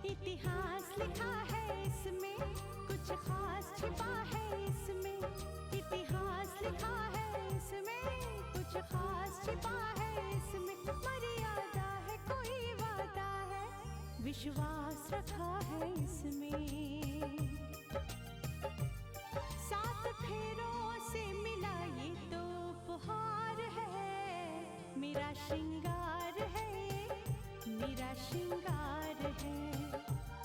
इतिहास लिखा है इसमें, कुछ खास छिपा है इसमें। इतिहास लिखा है इसमें, कुछ खास छिपा है इसमें। मर्यादा है, कोई वादा है, विश्वास रखा है इसमें। सात फेरों से मिला ये तो उपहार है, मेरा श्रृंगार है, मेरा श्रृंगार है,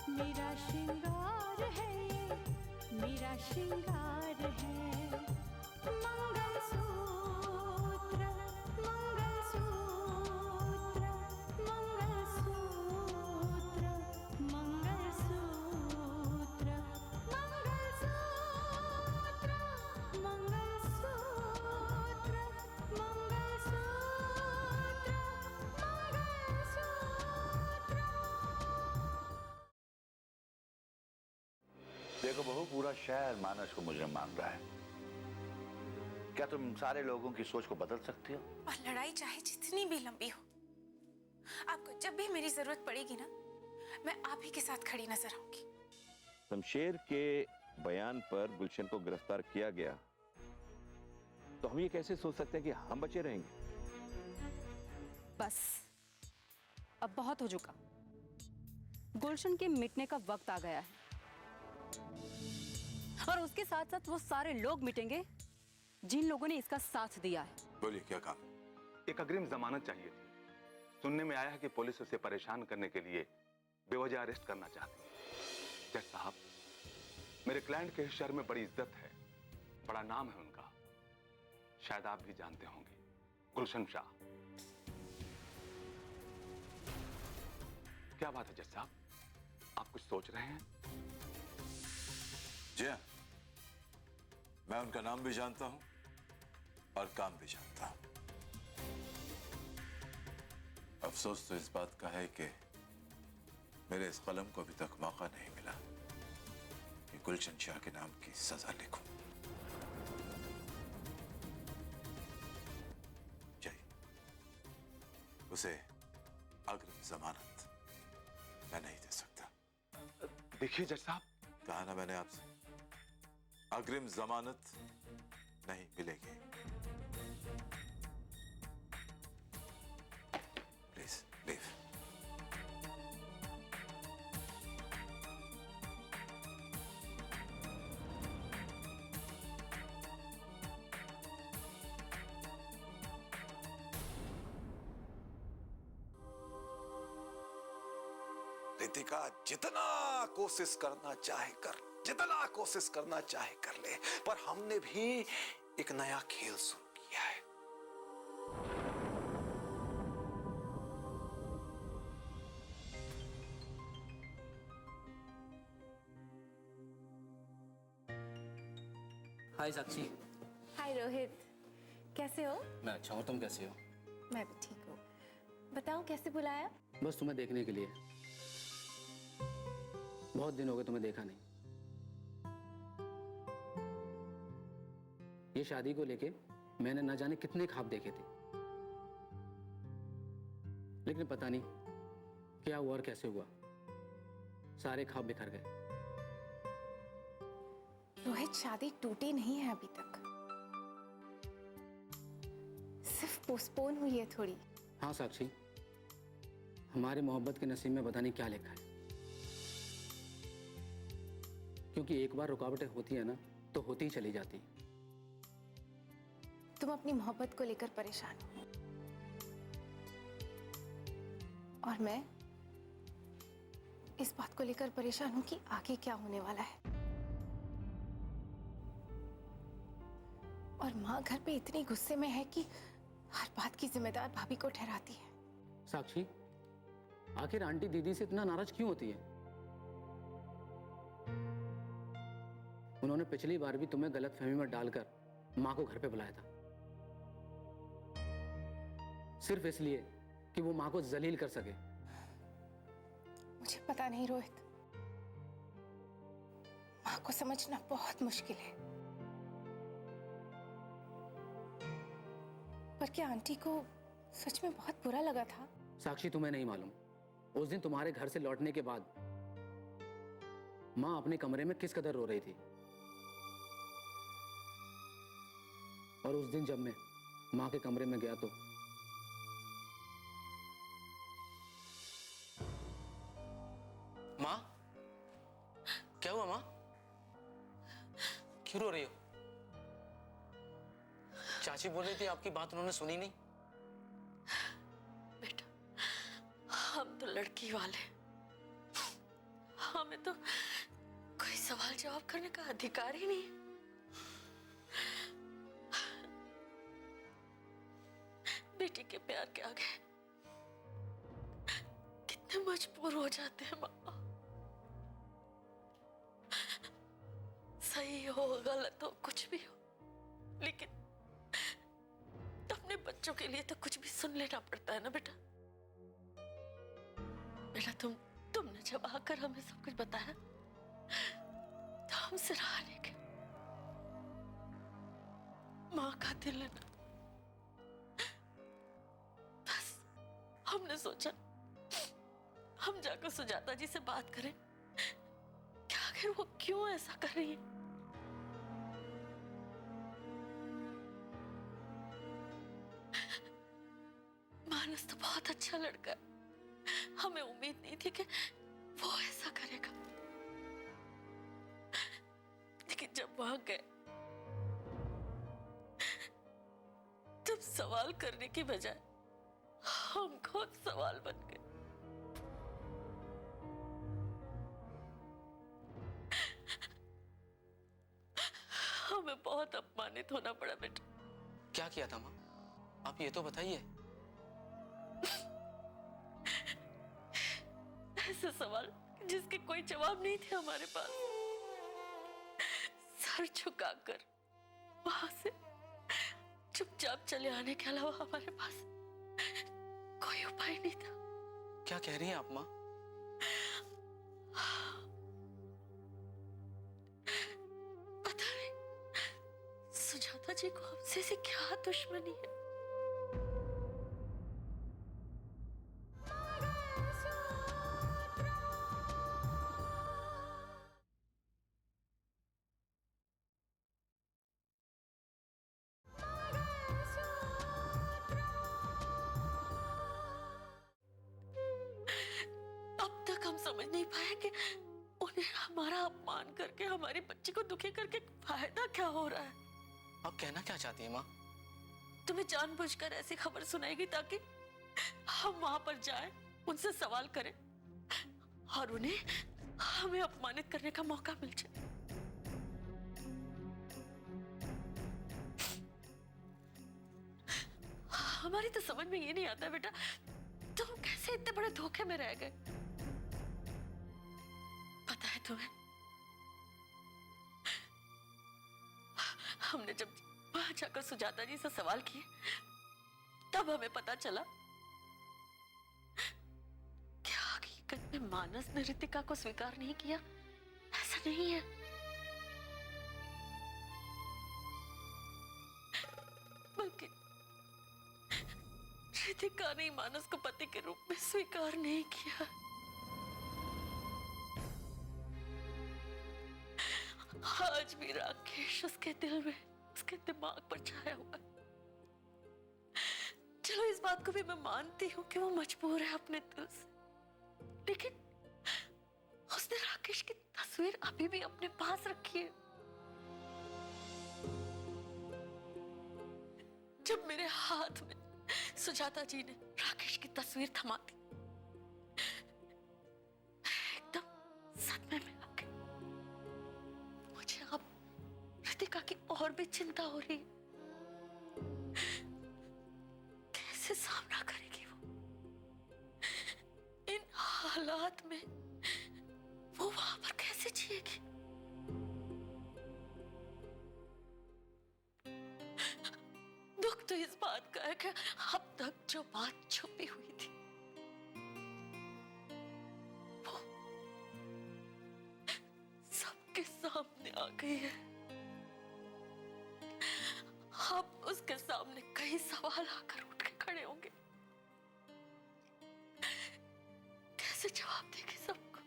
मेरा श्रृंगार है, मेरा श्रृंगार है। मंगलसूत्र, मंगलसूत्र, मंगलसूत्र, मंगलसूत्र, मंगलसूत्र, मंगलसूत्र, मंगलसूत्र। देखो बहू, पूरा शहर मानस को मुजरिम मान रहा है। क्या तुम सारे लोगों की सोच को बदल सकती हो? और लड़ाई चाहे जितनी भी लंबी हो, आपको जब भी मेरी जरूरत पड़ेगी ना, मैं आप ही के साथ खड़ी नजर आऊंगी। शमशेर के बयान पर गुलशन को गिरफ्तार किया गया, तो हम ये कैसे सोच सकते हैं कि हम बचे रहेंगे? बस अब बहुत हो चुका। गुलशन के मिटने का वक्त आ गया है, और उसके साथ साथ वो सारे लोग मिटेंगे जिन लोगों ने इसका साथ दिया है। बोलिए, क्या काम? एक अग्रिम जमानत चाहिए थी। सुनने में आया है कि पुलिस उसे परेशान करने के लिए बेवजह अरेस्ट करना चाहती है। जज साहब, मेरे क्लाइंट के शहर में बड़ी इज्जत है, बड़ा नाम है उनका, शायद आप भी जानते होंगे, गुलशन शाह। क्या बात है जज साहब, आप कुछ सोच रहे हैं? जी हाँ, मैं उनका नाम भी जानता हूं और काम भी जानता हूं। अफसोस तो इस बात का है कि मेरे इस कलम को अभी तक मौका नहीं मिला कि गुलशन शाह के नाम की सजा लिखूं। चाहिए उसे अग्रिम जमानत मैं नहीं दे सकता। देखिए जज साहब, कहा ना मैंने आपसे, अग्रिम जमानत नहीं मिलेगी। Please leave. रितिका जितना कोशिश करना चाहे कर, जितना कोशिश करना चाहे कर ले, पर हमने भी एक नया खेल शुरू किया है। हाय साक्षी। हाय रोहित, कैसे हो? मैं अच्छा हूँ, तुम कैसे हो? मैं भी ठीक हूँ। बताओ कैसे बुलाया? बस तुम्हें देखने के लिए। बहुत दिन हो गए तुम्हें देखा नहीं। ये शादी को लेके मैंने न जाने कितने ख्वाब देखे थे, लेकिन पता नहीं क्या हुआ और कैसे हुआ, सारे ख्वाब बिखर गए। रोहित, शादी टूटी नहीं है अभी तक, सिर्फ पोस्टपोन हुई है थोड़ी। हाँ साक्षी, हमारी मोहब्बत के नसीब में पता नहीं क्या लिखा है, क्योंकि एक बार रुकावटें होती है ना तो होती ही चली जाती है। तुम अपनी मोहब्बत को लेकर परेशान हो, और मैं इस बात को लेकर परेशान हूं कि आगे क्या होने वाला है। और माँ घर पे इतनी गुस्से में है कि हर बात की जिम्मेदार भाभी को ठहराती है। साक्षी, आखिर आंटी दीदी से इतना नाराज क्यों होती है? उन्होंने पिछली बार भी तुम्हें गलतफहमी में डालकर माँ को घर पे बुलाया था, सिर्फ इसलिए कि वो माँ को जलील कर सके। मुझे पता नहीं रोहित, माँ को समझना बहुत मुश्किल है, पर क्या आंटी को सच में बहुत बुरा लगा था? साक्षी, तुम्हें नहीं मालूम, उस दिन तुम्हारे घर से लौटने के बाद माँ अपने कमरे में किस कदर रो रही थी। और उस दिन जब मैं माँ के कमरे में गया तो माँ, क्या हुआ माँ? क्यों रो रही हो? चाची बोल रही थी आपकी बात उन्होंने सुनी नहीं। बेटा, हम तो लड़की वाले, हमें तो कोई सवाल जवाब करने का अधिकार ही नहीं। बेटी के प्यार के आगे कितने मजबूर हो जाते हैं माँ। सही हो गलत हो कुछ भी हो, लेकिन अपने बच्चों के लिए तो कुछ भी सुन लेना पड़ता है ना बेटा। बेटा तुमने जब आकर हमें सब कुछ बताया तो हमसे रहा नहीं गया। माँ का दिल है ना, बस हमने सोचा हम जाकर सुजाता जी से बात करें कि आखिर वो क्यों ऐसा कर रही है। मानस तो बहुत अच्छा लड़का है, हमें उम्मीद नहीं थी कि वो ऐसा करेगा। लेकिन जब वहां गए तब सवाल करने की बजाय हम खुद सवाल बन गए। हमें बहुत अपमानित होना पड़ा बेटा। क्या किया था माँ? आप ये तो बताइए। ऐसे सवाल जिसके कोई जवाब नहीं थे हमारे पास। सर झुकाकर वहां से चुपचाप चले आने के अलावा हमारे पास कोई उपाय नहीं था। क्या कह रही हैं आप माँ? पता नहीं सुजाता जी को हमसे ऐसी क्या दुश्मनी है। अब तक हम समझ नहीं पाए कि उन्हें हमारा अपमान करके हमारे बच्चे को दुखी करके फायदा क्या हो रहा है। आप कहना क्या चाहती हैं माँ? तुम्हें जानबूझकर ऐसी खबर सुनाएगी ताकि हम वहां पर जाएं, उनसे सवाल करें और उन्हें हमें अपमानित करने का मौका मिल जाए। हमारी तो समझ में ये नहीं आता बेटा, तुम कैसे इतने बड़े धोखे में रह गए। पता है तुम्हें, हमने जब वहां जाकर सुजाता जी से सवाल किए तब हमें पता चला कि हकीकत में मानस ने रितिका को स्वीकार नहीं किया, ऐसा नहीं है। बल्कि रितिका ने मानस को पति के रूप में स्वीकार नहीं किया। आज भी राकेश उसके दिल में, उसके दिमाग पर छाया हुआ है। चलो इस बात को भी मैं मानती हूँ कि वो मजबूर है अपने दिल से, लेकिन उसने राकेश की तस्वीर अभी भी अपने पास रखी है। जब मेरे हाथ में सुजाता जी ने राकेश की तस्वीर थमा दी, एकदम सदमे में आ गई। मुझे अब रितिका की और भी चिंता हो रही है। कैसे सामना करेगी वो इन हालात में? वो वहां पर कैसे जिएगी? दुख तो इस बात का है कि अब तक जो बात छुपी हुई थी वो सबके सामने आ गई है। अब उसके सामने कई सवाल आकर उठ के खड़े होंगे। कैसे जवाब देगी सबको?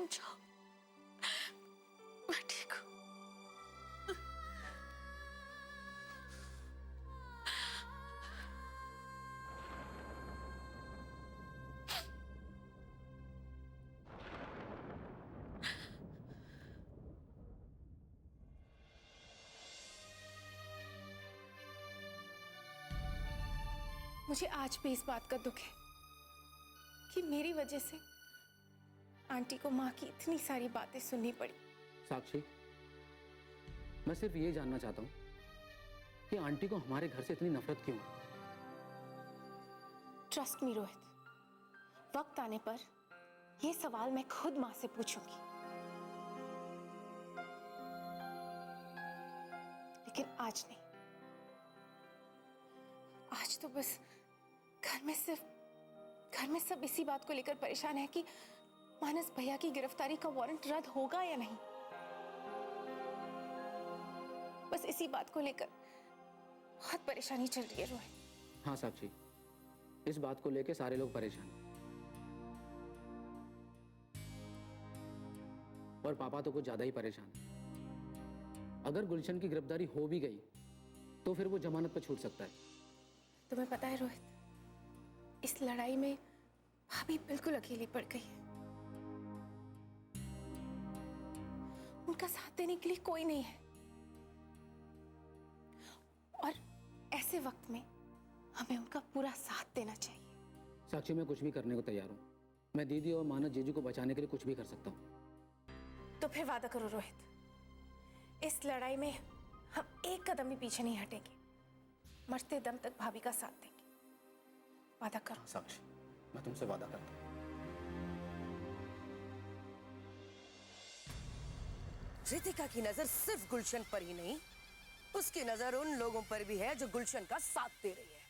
तुम जाओ, मैं ठीक हूँ। मुझे आज भी इस बात का दुख है कि मेरी वजह से आंटी को माँ की इतनी सारी बातें सुननी पड़ी। साक्षी, मैं सिर्फ ये जानना चाहता हूँ कि आंटी को हमारे घर से इतनी नफरत क्यों है? ट्रस्ट मी रोहित, वक्त आने पर ये सवाल मैं खुद माँ से पूछूंगी। लेकिन आज नहीं। आज तो बस घर में सब इसी बात को लेकर परेशान है कि मानस भैया की गिरफ्तारी का वारंट रद्द होगा या नहीं। बस इसी बात को लेकर बहुत परेशानी चल रही है रोहित। हाँ साक्षी, इस बात को लेके सारे लोग परेशान हैं। और पापा तो कुछ ज्यादा ही परेशान है। अगर गुलशन की गिरफ्तारी हो भी गई तो फिर वो जमानत पर छूट सकता है। तुम्हें पता है रोहित, इस लड़ाई में भाभी बिल्कुल अकेली पड़ गई है। उनका साथ देने के लिए कोई नहीं है। और ऐसे वक्त में हमें उनका पूरा साथ देना चाहिए। साक्षी, मैं कुछ भी करने को तैयार हूँ। मैं दीदी और मानस जीजू को बचाने के लिए कुछ भी कर सकता हूँ। तो फिर वादा करो रोहित, इस लड़ाई में हम एक कदम भी पीछे नहीं हटेंगे। मरते दम तक भाभी का साथ देंगे। वादा करो। साक्षी, मैं तुमसे वादा करता हूँ। रितिका की नजर सिर्फ गुलशन पर ही नहीं, उसकी नजर उन लोगों पर भी है जो गुलशन का साथ दे रही है।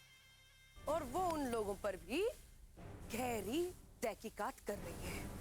और वो उन लोगों पर भी गहरी तहकीकात कर रही है।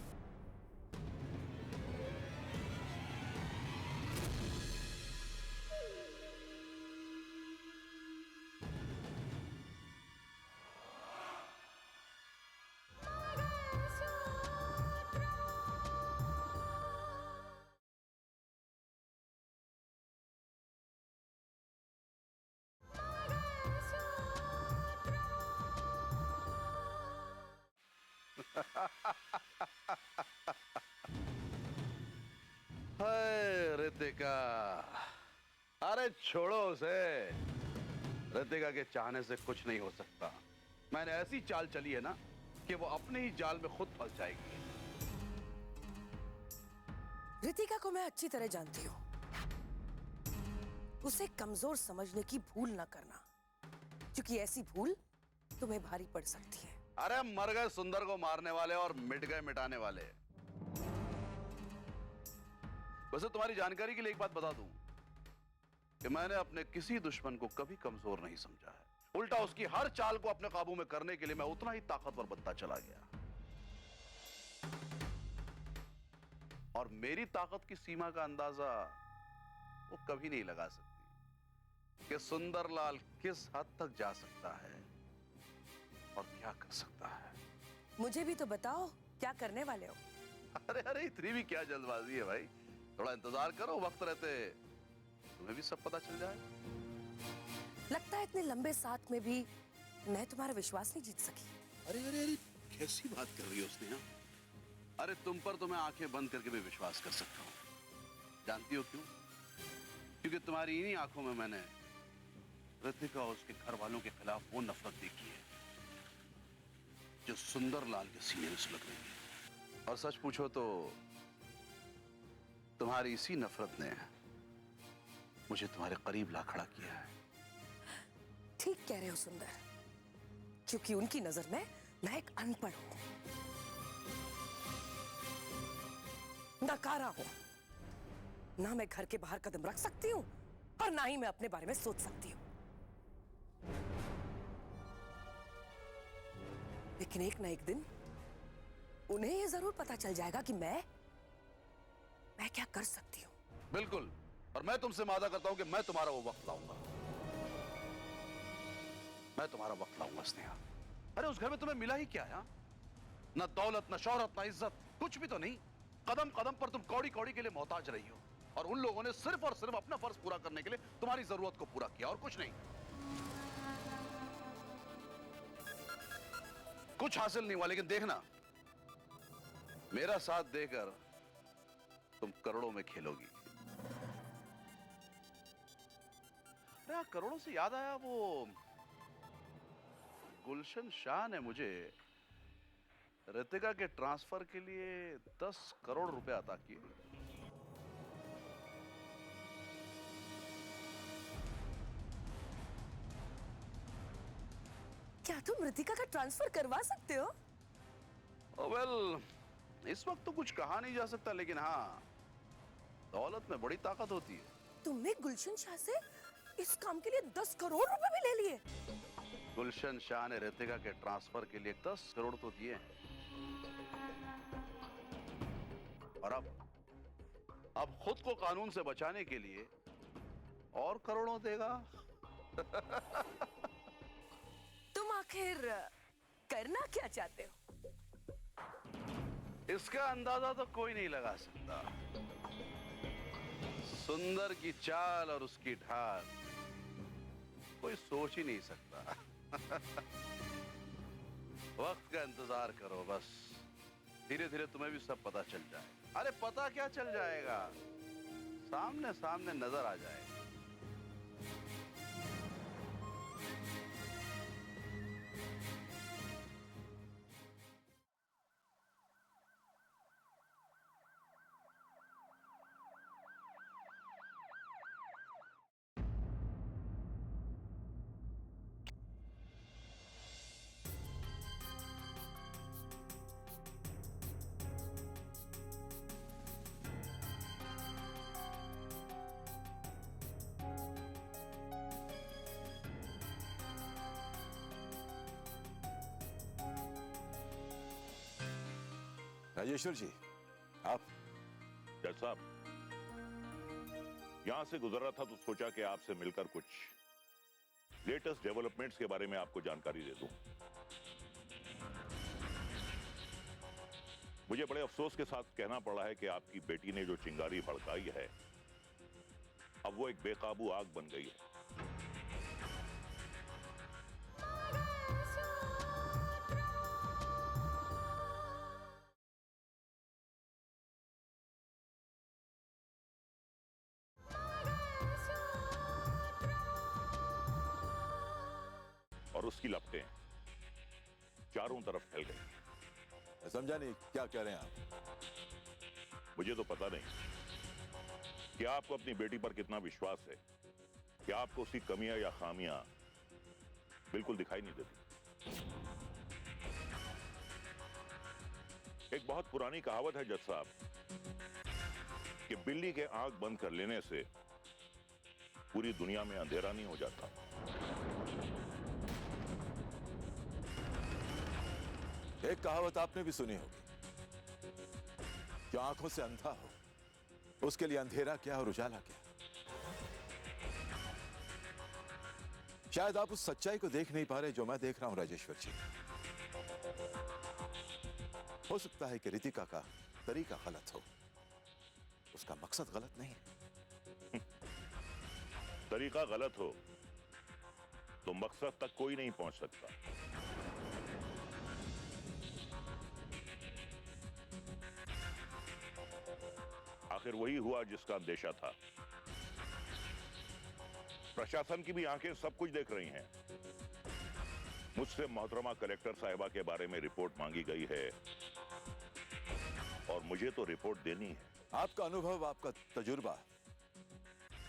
हाय रितिका, अरे छोड़ो उसे। रितिका के चाहने से कुछ नहीं हो सकता। मैंने ऐसी चाल चली है ना कि वो अपने ही जाल में खुद फंस जाएगी। रितिका को मैं अच्छी तरह जानती हूँ। उसे कमजोर समझने की भूल ना करना, क्योंकि ऐसी भूल तुम्हें भारी पड़ सकती है। अरे मर गए सुंदर को मारने वाले और मिट गए मिटाने वाले। वैसे तुम्हारी जानकारी के लिए एक बात बता दूं कि मैंने अपने किसी दुश्मन को कभी कमजोर नहीं समझा है। उल्टा उसकी हर चाल को अपने काबू में करने के लिए मैं उतना ही ताकतवर बनता चला गया। और मेरी ताकत की सीमा का अंदाजा वो कभी नहीं लगा सकती कि सुंदरलाल किस हद तक जा सकता है और क्या कर सकता है। मुझे भी तो बताओ, क्या करने वाले हो? अरे अरे, इतनी भी क्या जल्दबाजी है भाई। थोड़ा इंतजार करो, वक्त रहते तुम्हें भी सब पता चल जाए। लगता है इतने लंबे साथ में भी मैं तुम्हारा विश्वास नहीं जीत सकी। अरे अरे अरे, कैसी बात कर रही हो उसने? हाँ, अरे तुम पर तो मैं आंखें बंद करके भी विश्वास कर सकता हूँ। जानती हो क्यों? क्योंकि तुम्हारी इन्हीं आंखों में मैंने रितिका और उसके घर वालों के खिलाफ वो नफरत देखी है जो सुंदरलाल के सीने में सुलग रही है। और सच पूछो तो तुम्हारी इसी नफरत ने मुझे तुम्हारे करीब ला खड़ा किया है। ठीक कह रहे हो सुंदर, क्योंकि उनकी नजर में मैं एक अनपढ़ हूं, नकारा हूं। ना मैं घर के बाहर कदम रख सकती हूं और ना ही मैं अपने बारे में सोच सकती हूं। लेकिन एक ना एक दिन उन्हें यह जरूर पता चल जाएगा कि मैं क्या कर सकती हूं। बिल्कुल, और मैं तुमसे वादा करता हूं कि मैं तुम्हारा वो वक्त लाऊंगा। मैं तुम्हारा वक्त लाऊंगा स्नेहा। अरे उस घर में तुम्हें मिला ही क्या है? ना दौलत, ना शोहरत, ना इज्जत, कुछ भी तो नहीं। कदम कदम पर तुम कौड़ी कौड़ी के लिए मोहताज रही हो, और उन लोगों ने सिर्फ और सिर्फ अपना फर्ज पूरा करने के लिए तुम्हारी जरूरत को पूरा किया और कुछ नहीं। कुछ हासिल नहीं हुआ, लेकिन देखना, मेरा साथ देकर तुम करोड़ों में खेलोगी। अरे करोड़ों से याद आया, वो गुलशन शाह ने मुझे रितिका के ट्रांसफर के लिए 10 करोड़ रुपए अता किए। क्या तुम रितिका का ट्रांसफर करवा सकते हो? वेल, इस वक्त तो कुछ कहा नहीं जा सकता, लेकिन हाँ, दौलत में बड़ी ताकत होती है। तुमने गुलशन शाह से इस काम के लिए 10 करोड़ रुपए भी ले लिए? गुलशन शाह ने रितिका के ट्रांसफर के लिए 10 करोड़ तो दिए हैं, और अब खुद को कानून से बचाने के लिए और करोड़ों देगा। तुम आखिर करना क्या चाहते हो? इसका अंदाजा तो कोई नहीं लगा सकता। सुंदर की चाल और उसकी ढाल कोई सोच ही नहीं सकता। वक्त का इंतजार करो बस, धीरे धीरे तुम्हें भी सब पता चल जाए। अरे पता क्या चल जाएगा, सामने सामने नजर आ जाएगा। राजेश्वर जी, आप? जज साहब, यहां से गुजर रहा था तो सोचा कि आपसे मिलकर कुछ लेटेस्ट डेवलपमेंट्स के बारे में आपको जानकारी दे दूं। मुझे बड़े अफसोस के साथ कहना पड़ा है कि आपकी बेटी ने जो चिंगारी भड़काई है, अब वो एक बेकाबू आग बन गई है। और उसकी लपटें चारों तरफ फैल गई। समझा नहीं, क्या कह रहे हैं आप? मुझे तो पता नहीं कि आपको अपनी बेटी पर कितना विश्वास है, कि आपको उसकी कमियां या खामियां बिल्कुल दिखाई नहीं देती। एक बहुत पुरानी कहावत है जज साहब कि बिल्ली के आंख बंद कर लेने से पूरी दुनिया में अंधेरा नहीं हो जाता। एक कहावत आपने भी सुनी होगी, जो आंखों से अंधा हो उसके लिए अंधेरा क्या और उजाला क्या। शायद आप उस सच्चाई को देख नहीं पा रहे जो मैं देख रहा हूं राजेश्वर जी। हो सकता है कि रितिका का तरीका गलत हो, उसका मकसद गलत नहीं है। तरीका गलत हो तो मकसद तक कोई नहीं पहुंच सकता। आखिर वही हुआ जिसका अंदेशा था। प्रशासन की भी आंखें सब कुछ देख रही हैं। मुझसे मोहतरमा कलेक्टर साहिबा के बारे में रिपोर्ट मांगी गई है और मुझे तो रिपोर्ट देनी है। आपका अनुभव, आपका तजुर्बा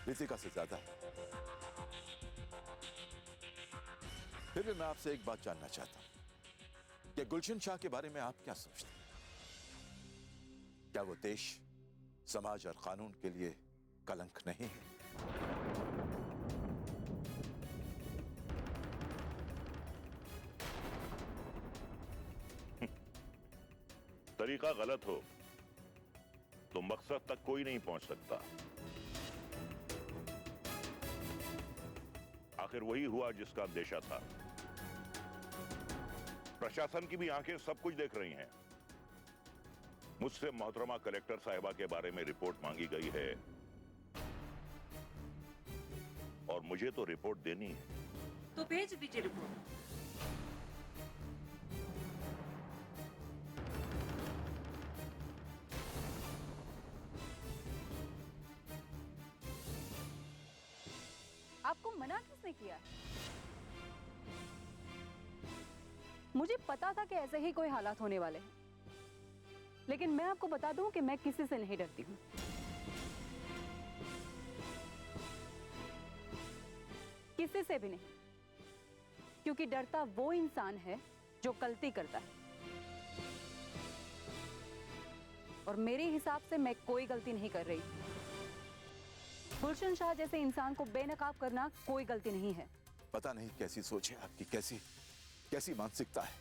रितिका से ज्यादा है। फिर भी मैं आपसे एक बात जानना चाहता हूं कि गुलशन शाह के बारे में आप क्या सोचते हैं? क्या वो देश, समाज और कानून के लिए कलंक नहीं है? तरीका गलत हो तो मकसद तक कोई नहीं पहुंच सकता। आखिर वही हुआ जिसका अंदेशा था। प्रशासन की भी आंखें सब कुछ देख रही हैं। मुझसे मोहतरमा कलेक्टर साहिबा के बारे में रिपोर्ट मांगी गई है और मुझे तो रिपोर्ट देनी है। तो भेज दीजिए रिपोर्ट। आपको मना किसने किया? मुझे पता था कि ऐसे ही कोई हालात होने वाले हैं, लेकिन मैं आपको बता दूं कि मैं किसी से नहीं डरती हूं। किसी से भी नहीं, क्योंकि डरता वो इंसान है जो गलती करता है, और मेरे हिसाब से मैं कोई गलती नहीं कर रही। गुलशन शाह जैसे इंसान को बेनकाब करना कोई गलती नहीं है। पता नहीं कैसी सोच है आपकी, कैसी कैसी मानसिकता है।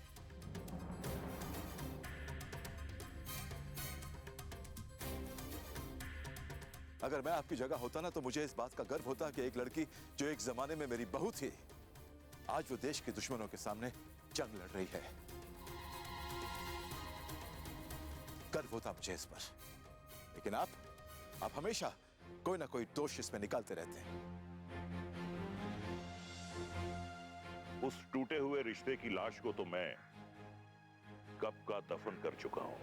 अगर मैं आपकी जगह होता ना, तो मुझे इस बात का गर्व होता कि एक लड़की जो एक जमाने में मेरी बहू थी, आज वो देश के दुश्मनों के सामने जंग लड़ रही है। गर्व होता मुझे इस पर। लेकिन आप हमेशा कोई ना कोई दोष इसमें निकालते रहते हैं। उस टूटे हुए रिश्ते की लाश को तो मैं कब का दफन कर चुका हूं।